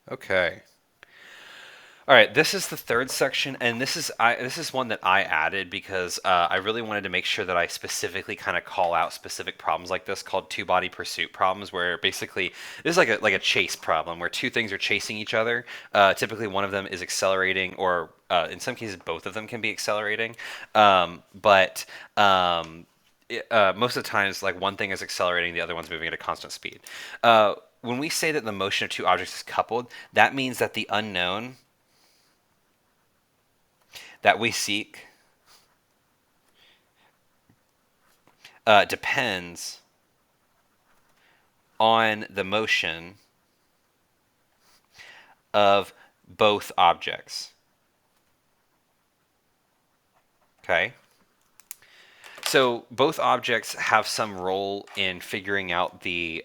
Okay. All right, this is the third section, and this is one that I added because I really wanted to make sure that I specifically kind of call out specific problems like this called two-body pursuit problems, where basically this is like a chase problem where two things are chasing each other. Typically, one of them is accelerating, or in some cases, both of them can be accelerating. But most of the times, like one thing is accelerating, the other one's moving at a constant speed. When we say that the motion of two objects is coupled, that means that the unknown that we seek depends on the motion of both objects. Okay? So both objects have some role in figuring out the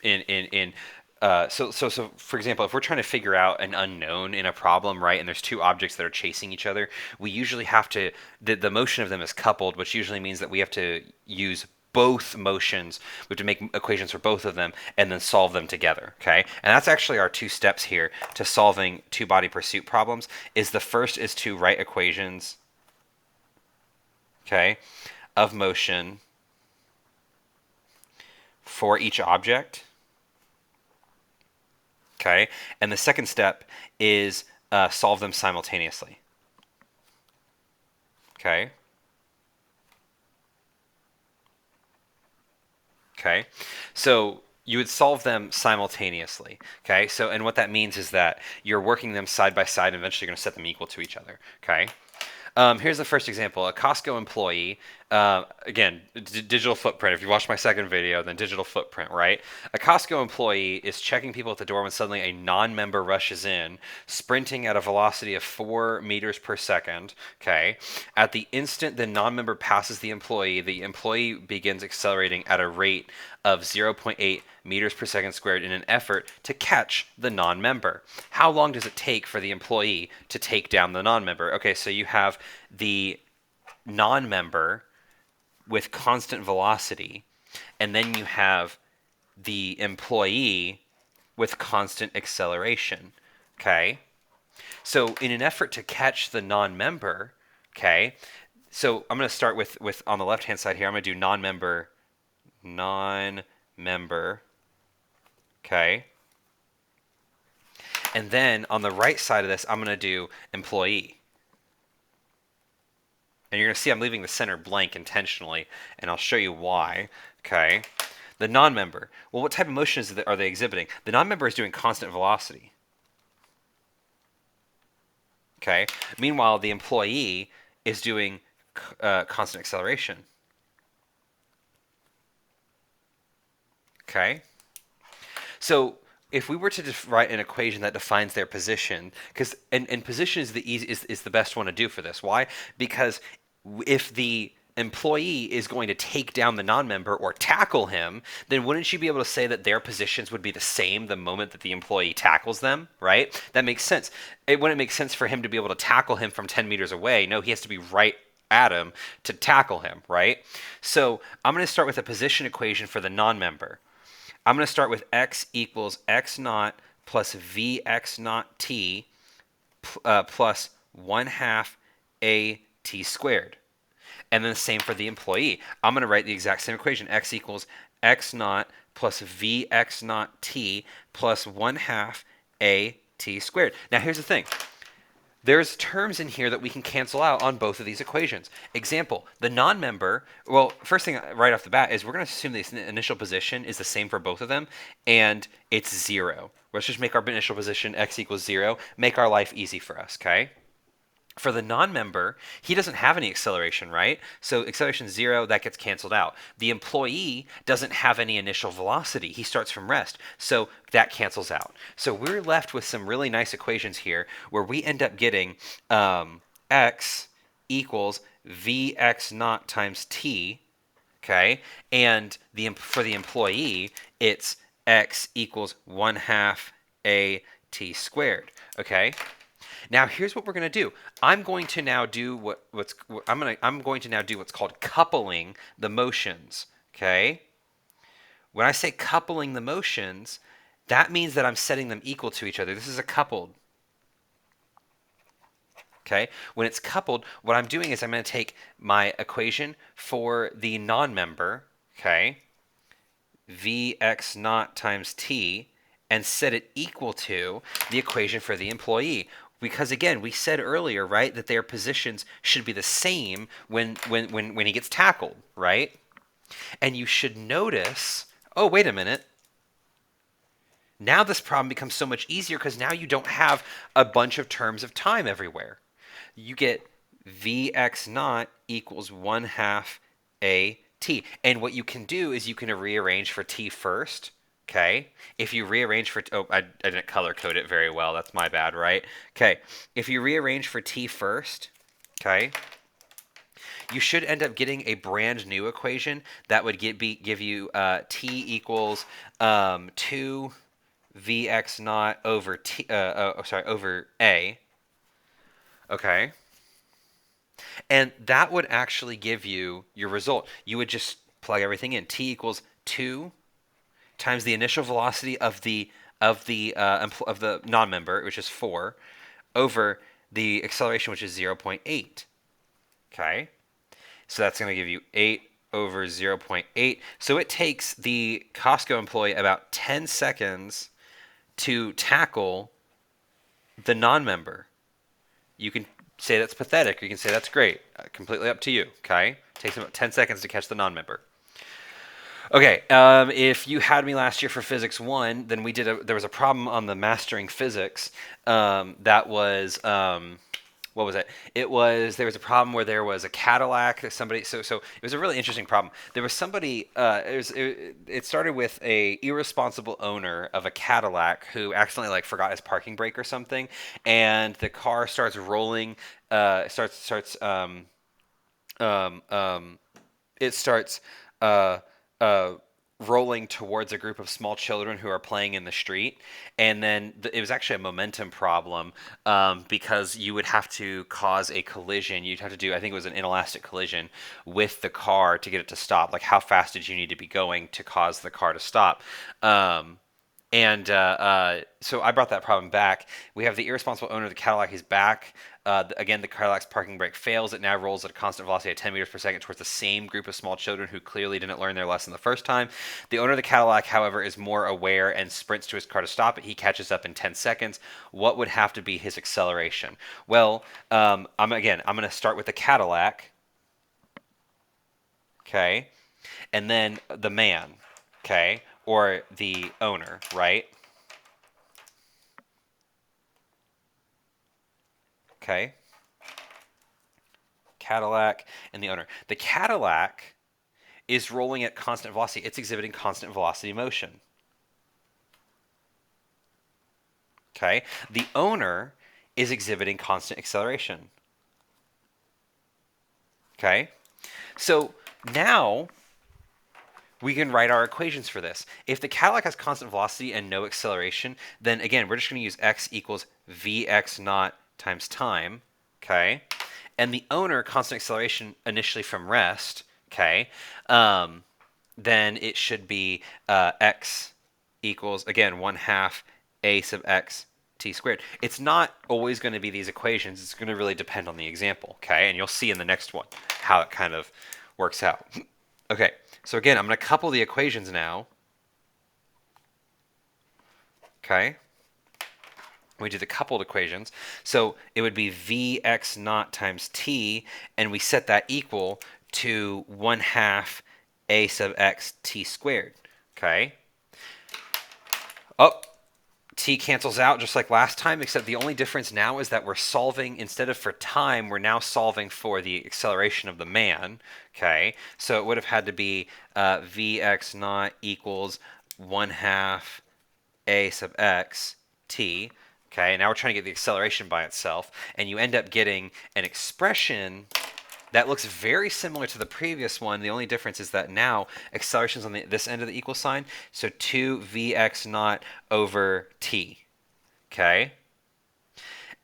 in so for example, if we're trying to figure out an unknown in a problem, right, and there's two objects that are chasing each other, we usually have to the motion of them is coupled, which usually means that we have to use both motions. We have to make equations for both of them and then solve them together. Okay, and that's actually our two steps here to solving two-body pursuit problems. Is the first is to write equations, okay, of motion for each object. Okay, and the second step is solve them simultaneously. Okay. Okay. So you would solve them simultaneously. Okay. So, and what that means is that you're working them side by side, and eventually you're going to set them equal to each other. Okay. Here's the first example. A Costco employee, again, digital footprint. If you watch my second video, then digital footprint, right? A Costco employee is checking people at the door when suddenly a non-member rushes in, sprinting at a velocity of 4 meters per second. Okay. At the instant the non-member passes the employee begins accelerating at a rate of 0.8 meters per second squared in an effort to catch the non-member. How long does it take for the employee to take down the non-member? Okay, so you have the non-member with constant velocity, and then you have the employee with constant acceleration. Okay, so in an effort to catch the non-member, okay, so I'm going to start with on the left hand side here. I'm going to do non-member, okay, and then on the right side of this, I'm going to do employee. And you're going to see I'm leaving the center blank intentionally, and I'll show you why. Okay. The non-member. Well, what type of motion are they exhibiting? The non-member is doing constant velocity. Okay. Meanwhile, the employee is doing constant acceleration. Okay. So if we were to write an equation that defines their position, because and position is the is the best one to do for this. Why? Because if the employee is going to take down the non-member or tackle him, then wouldn't you be able to say that their positions would be the same the moment that the employee tackles them, right? That makes sense. It wouldn't make sense for him to be able to tackle him from 10 meters away. No, he has to be right at him to tackle him, right? So I'm going to start with a position equation for the non-member. I'm going to start with x equals x naught plus vx naught t plus 1 half a t squared. And then the same for the employee. I'm going to write the exact same equation. X equals x naught plus vx naught t plus 1 half a t squared. Now here's the thing. There's terms in here that we can cancel out on both of these equations. Example, the non-member, well, first thing right off the bat is we're going to assume the initial position is the same for both of them, and it's 0. Let's just make our initial position x equals 0, make our life easy for us, okay? For the non-member, he doesn't have any acceleration, right? So acceleration 0, that gets canceled out. The employee doesn't have any initial velocity. He starts from rest. So that cancels out. So we're left with some really nice equations here where we end up getting x equals vx naught times t, okay? And for the employee, it's x equals 1 half a t squared, okay? Now here's what we're going to do. I'm going to now do I'm going to now do what's called coupling the motions. Okay. When I say coupling the motions, that means that I'm setting them equal to each other. This is a coupled. Okay, when it's coupled, what I'm doing is I'm going to take my equation for the non-member, okay, Vx naught times t, and set it equal to the equation for the employee. Because again, we said earlier, right, that their positions should be the same when he gets tackled, right? And you should notice, oh, wait a minute. Now this problem becomes so much easier because now you don't have a bunch of terms of time everywhere. You get Vx naught equals 1 half a t. And what you can do is you can rearrange for t first. Okay. If you rearrange for, oh, I didn't color code it very well. That's my bad, right? Okay. If you rearrange for t first, okay, you should end up getting a brand new equation that would give you t equals 2 Vx naught over t. Over a. Okay. And that would actually give you your result. You would just plug everything in. T equals 2 times the initial velocity of the non-member, which is 4, over the acceleration, which is 0.8. Okay, so that's going to give you 8 over 0.8. So it takes the Costco employee about 10 seconds to tackle the non-member. You can say that's pathetic, or you can say that's great. Completely up to you, okay? It takes about 10 seconds to catch the non-member. Okay, if you had me last year for Physics 1, then there was a problem on the Mastering Physics that was, what was it? There was a problem where there was a Cadillac, so it was a really interesting problem. There was somebody, it started with a irresponsible owner of a Cadillac who accidentally like forgot his parking brake or something, and the car starts rolling, um, um, it starts uh, uh, rolling towards a group of small children who are playing in the street. And then it was actually a momentum problem because you would have to cause a collision. You'd have to do, I think it was an inelastic collision with the car to get it to stop. Like, how fast did you need to be going to cause the car to stop? So I brought that problem back. We have the irresponsible owner of the Cadillac. He's back. Again, the Cadillac's parking brake fails. It now rolls at a constant velocity of 10 meters per second towards the same group of small children who clearly didn't learn their lesson the first time. The owner of the Cadillac, however, is more aware and sprints to his car to stop it. He catches up in 10 seconds. What would have to be his acceleration? Well, I'm going to start with the Cadillac. Okay. And then the man. Okay. Or the owner, right? Okay. Cadillac and the owner. The Cadillac is rolling at constant velocity. It's exhibiting constant velocity motion. Okay. The owner is exhibiting constant acceleration. Okay. So now we can write our equations for this. If the Cadillac has constant velocity and no acceleration, then again, we're just going to use x equals Vx naught times time. Okay. And the owner, constant acceleration initially from rest, okay, then it should be x equals, again, 1 half a sub x t squared. It's not always going to be these equations. It's going to really depend on the example, okay? And you'll see in the next one how it kind of works out. Okay, so again, I'm going to couple the equations now. Okay. We do the coupled equations. So it would be Vx naught times t, and we set that equal to 1 half a sub x t squared. Okay. Oh, t cancels out just like last time, except the only difference now is that we're solving, instead of for time, we're now solving for the acceleration of the man. Okay. So it would have had to be Vx naught equals 1 half a sub x t. Okay, now we're trying to get the acceleration by itself, and you end up getting an expression that looks very similar to the previous one. The only difference is that now acceleration is on this end of the equal sign, so 2Vx naught over t. Okay?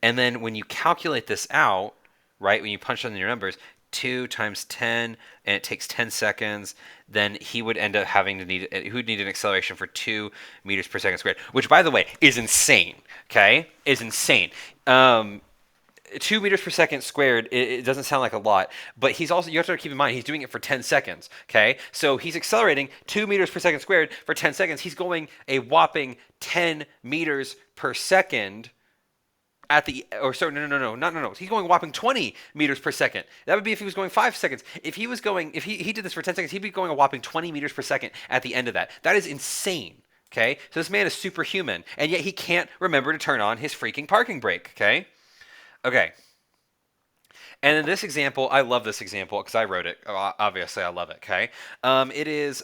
And then when you calculate this out, right, when you punch in your numbers, 2 times 10, and it takes 10 seconds, then he would end up having to he would need an acceleration for 2 meters per second squared, which, by the way, is insane. Okay, is insane. 2 meters per second squared, it doesn't sound like a lot, but he's also, you have to keep in mind, he's doing it for 10 seconds. Okay, so he's accelerating 2 meters per second squared for 10 seconds. He's going a whopping 10 meters per second at the, or sorry, no. He's going a whopping 20 meters per second. That would be if he was going 5 seconds. If he was going, if he did this for 10 seconds, he'd be going a whopping 20 meters per second at the end of that. That is insane. Okay, so this man is superhuman, and yet he can't remember to turn on his freaking parking brake. Okay. Okay. And in this example, I love this example because I wrote it. Obviously, I love it. Okay, it is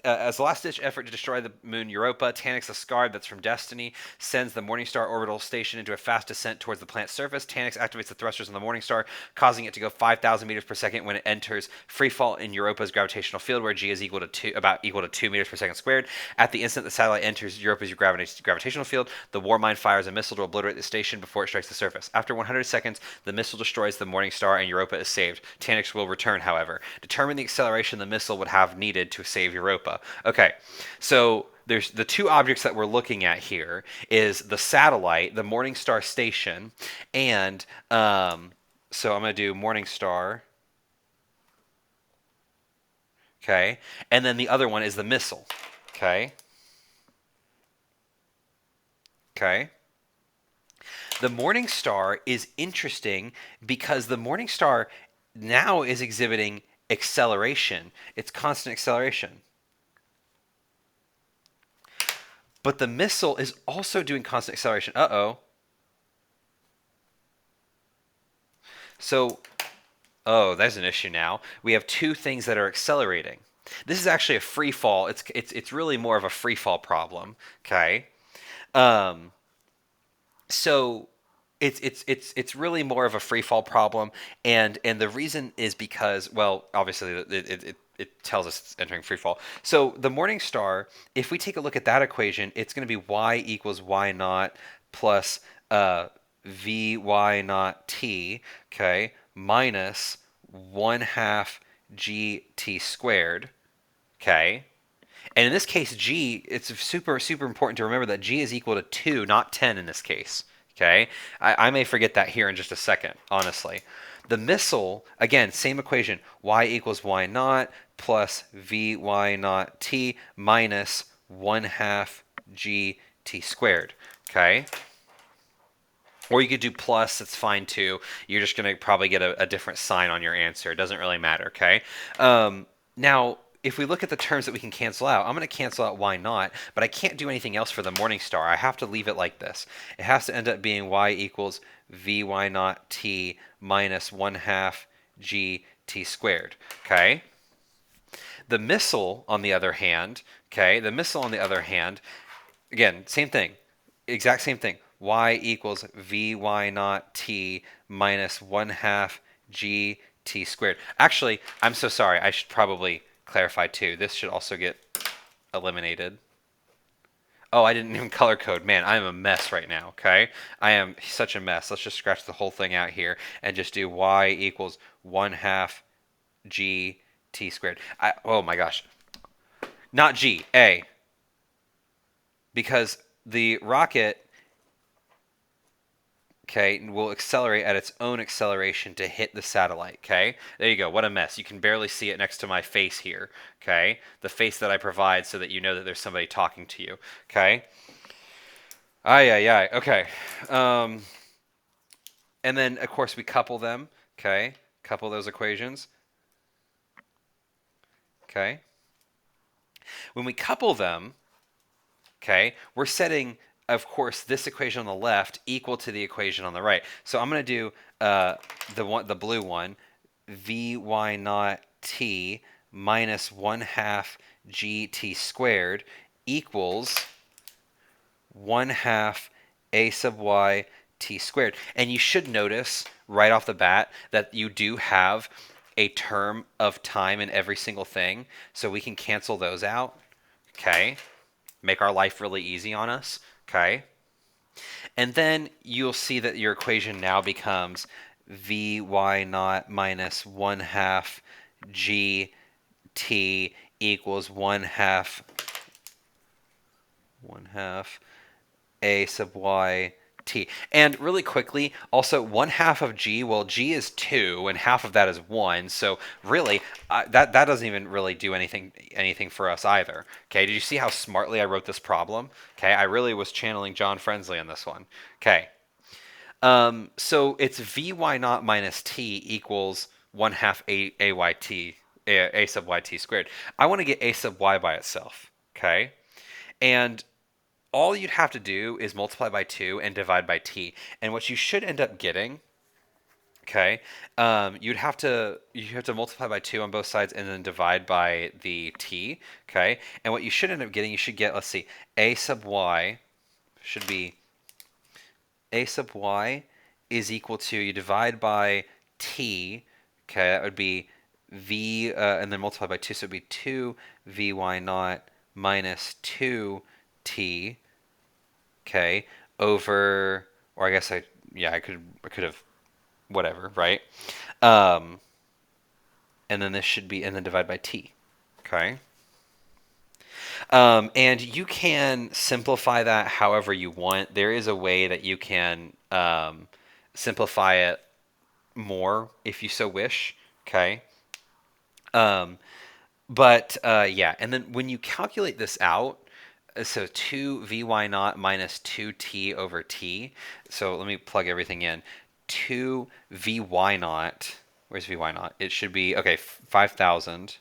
as a last-ditch effort to destroy the moon Europa, Tanix, the Scarab that's from Destiny, sends the Morningstar orbital station into a fast descent towards the planet's surface. Tanix activates the thrusters on the Morningstar, causing it to go 5,000 meters per second when it enters freefall in Europa's gravitational field, where g is equal to about 2 meters per second squared. At the instant the satellite enters Europa's gravitational field, the Warmind fires a missile to obliterate the station before it strikes the surface. After 100 seconds, the missile destroys the Morningstar and Europa is saved. Tanix will return, however. Determine the acceleration the missile would have needed to save Europa. Okay, so there's the two objects that we're looking at here is the satellite, the Morningstar station, and so I'm going to do Morningstar. Okay, and then the other one is the missile. Okay. Okay. The Morningstar is interesting because the Morningstar now is exhibiting acceleration. It's constant acceleration. But the missile is also doing constant acceleration. Uh-oh. So, oh, there's an issue now. We have two things that are accelerating. This is actually a free fall. It's really more of a free fall problem. Okay. So it's really more of a free fall problem, and the reason is because, well, obviously it tells us it's entering free fall. So the Morningstar, if we take a look at that equation, it's going to be y equals y naught plus vy naught t, okay, minus 1/2 gt squared, okay. And in this case, g, it's super important to remember that g is equal to 2, not 10 in this case. Okay, I may forget that here in just a second, honestly. The missile, again, same equation, y equals y naught plus vy naught t minus 1/2 gt squared. Okay. Or you could do plus, that's fine too. You're just going to probably get a different sign on your answer. It doesn't really matter, okay? Now, if we look at the terms that we can cancel out, I'm going to cancel out y naught, but I can't do anything else for the Morningstar. I have to leave it like this. It has to end up being y equals vy naught t minus 1/2 gt squared, okay? The missile, on the other hand, again, same thing, exact same thing. Y equals vy naught t minus 1/2 gt squared. Actually, I'm so sorry. I should probably clarify too. This should also get eliminated. Oh, I didn't even color code. Man, I am a mess right now, okay? I am such a mess. Let's just scratch the whole thing out here and just do y equals 1/2 gt squared. Oh my gosh. Not g, a. Because the rocket, okay, will accelerate at its own acceleration to hit the satellite, okay? There you go. What a mess. You can barely see it next to my face here, okay? The face that I provide so that you know that there's somebody talking to you, okay? Ay. Okay. And then, of course, we couple them, okay? Couple those equations, okay? When we couple them, okay, we're setting, of course, this equation on the left equal to the equation on the right. So I'm going to do the blue one, vy naught t minus 1/2 gt squared equals 1/2 a sub y t squared. And you should notice right off the bat that you do have a term of time in every single thing, so we can cancel those out, okay? Make our life really easy on us, okay? And then you'll see that your equation now becomes Vy naught minus 1 half gt equals 1 half a sub y t. And really quickly, also 1 half of g, well, g is 2, and half of that is 1. So really, that doesn't even really do anything for us either. Okay, did you see how smartly I wrote this problem? Okay, I really was channeling John Frensley on this one. Okay, so it's Vy naught minus t equals 1 half a sub yt squared. I want to get a sub y by itself. Okay, and all you'd have to do is multiply by 2 and divide by t. And what you should end up getting, okay, you have to multiply by 2 on both sides and then divide by the t, okay? And what you should end up getting, you should get, let's see, a sub y should be a sub y is equal to, you divide by t, okay, that would be v, and then multiply by 2, so it would be 2 vy naught minus 2t, okay, over, or I guess I could have, whatever, right? Um, and then this should be, and then divide by t, okay? And you can simplify that however you want. There is a way that you can simplify it more if you so wish, okay? Um, but yeah, and then when you calculate this out, so 2 vy naught minus 2t over t. So let me plug everything in. 2 vy naught, where's vy naught? It should be, okay, 5,000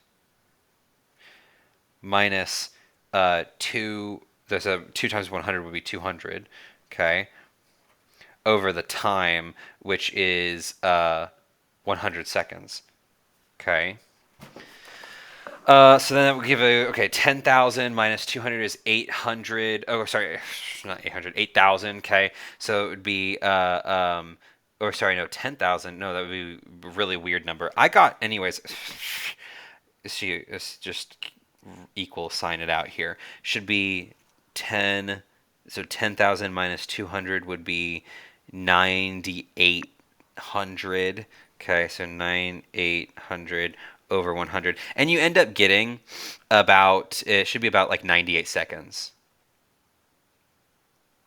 minus 2, there's a 2 times 100 would be 200, okay, over the time, which is 100 seconds, okay. So then that would give okay, 10,000 minus 200 is 800. Oh, sorry, not 800, 8,000. Okay, so it would be, or sorry, no, 10,000. No, that would be a really weird number. I got, anyways, let's just equal sign it out here. Should be 10, so 10,000 minus 200 would be 9,800. Okay, so 9,800 over 100. And you end up getting about, it should be about like 98 seconds.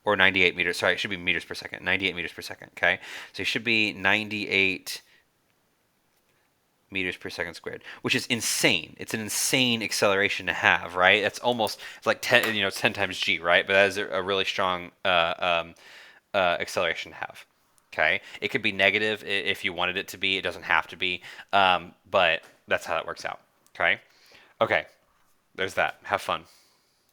Or 98 meters. Sorry, it should be meters per second. 98 meters per second, okay? So it should be 98 meters per second squared, which is insane. It's an insane acceleration to have, right? That's almost, it's like 10, it's 10 times g, right? But that is a really strong acceleration to have. Okay, it could be negative if you wanted it to be. It doesn't have to be, but that's how that works out. Okay, okay. There's that. Have fun.